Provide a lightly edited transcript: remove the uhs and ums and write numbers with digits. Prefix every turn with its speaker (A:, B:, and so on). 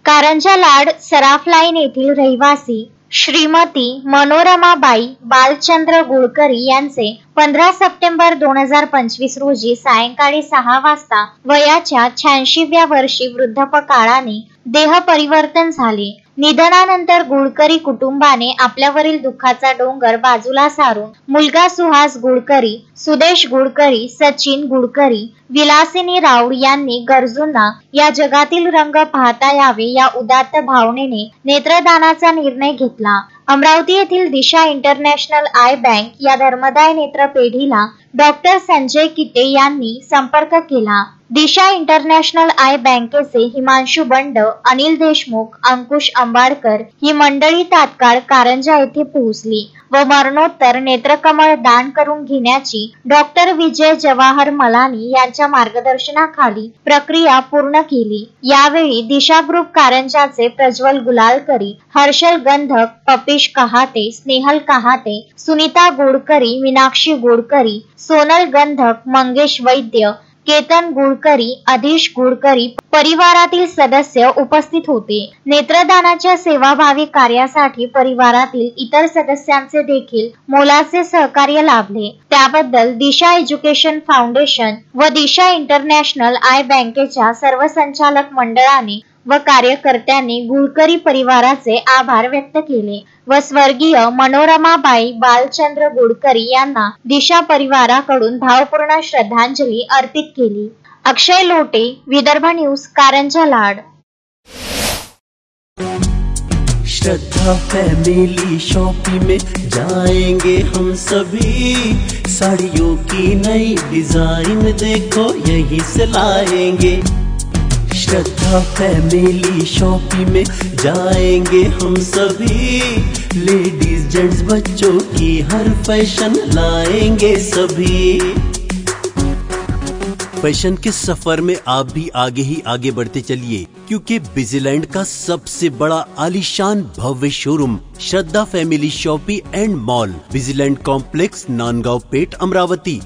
A: कारंजा लाड सराफ line येथील रहिवासी श्रीमती मनोरमाबाई बालचंद्र गुळकरी यांचे 15 सप्टेंबर 2025 रोजी सायंकाळी 6 वाजता वयाच्या 86व्या वर्षी वृद्धापकाळाने देह परिवर्तन झाले। निधनानंतर गुळकरी कुटुंबाने आपल्यावरील दुःखाचा डोंगर बाजूला सारून मुलगा सुहास गुळकरी, सुदेश गुळकरी, सचिन गुळकरी, विलासिनी राऊळ यांनी गरजूंना या जगातील रंग पाहता यावे या उदात्त भावनेने नेत्रदानाचा निर्णय घेतला। अमरावती येथील दिशा इंटरनॅशनल आय बँक या धर्मदाय नेत्रपेढीला डॉक्टर संजय किटे यांनी संपर्क केला। दिशा इंटरनॅशनल आय बँकेचे हिमांशु बंड, अनिल देशमुख, अंकुश अंबाडकर ही मंडळी तात्काळ कारंजा येथे पोहोचली व मरणोत्तर नेत्रकमळ दान करून घेण्याची डॉक्टर विजय जवाहर मलानी यांच्या मार्गदर्शनाखाली प्रक्रिया पूर्ण केली। यावेळी दिशा ग्रुप कारंजाचे प्रज्वल गुलालकरी, हर्षल गंधक, पपिश कहाते, स्नेहल कहाते, सुनीता गुळकरी, मीनाक्षी गुळकरी, सोनल गंधक, मंगेश वैद्य, केतन गुळकरी, अधीश गुळकरी परिवारातील सदस्य उपस्थित होते। नेत्रदानाच्या सेवाभावी कार्यासाठी परिवारातील इतर सदस्यांचे देखील मोलाचे सहकार्य लाभले। त्याबद्दल दिशा एज्युकेशन फाउंडेशन व दिशा इंटरनॅशनल आय बँकेच्या सर्व संचालक मंडळाने व कार्यकर्त्यांनी गुळकरी परिवाराचे आभार व्यक्त केले व स्वर्गीय मनोरमाबाई बालचंद्र गुळकरी यांना दिशा परिवाराकडून भावपूर्ण श्रद्धांजली अर्पित केली। अक्षय लोटे, विदर्भ न्यूज, कारंजा लाड।
B: श्रद्धा फैमिली शॉपिंग में जाएंगे हम सभी, साड़ियों की नई डिजाइन देखो यहीं से लाएंगे। श्रद्धा फैमिली शॉपिंग में जाएंगे हम सभी, लेडीज जेंट्स बच्चों की हर फैशन लाएंगे सभी। फैशन के सफर में आप भी आगे ही आगे बढ़ते चलिए, क्योंकि बिजीलैंड का सबसे बड़ा आलीशान भव्य showroom Shraddha family shopping and mall, busyland complex, Nandgaon Peth, Amravati.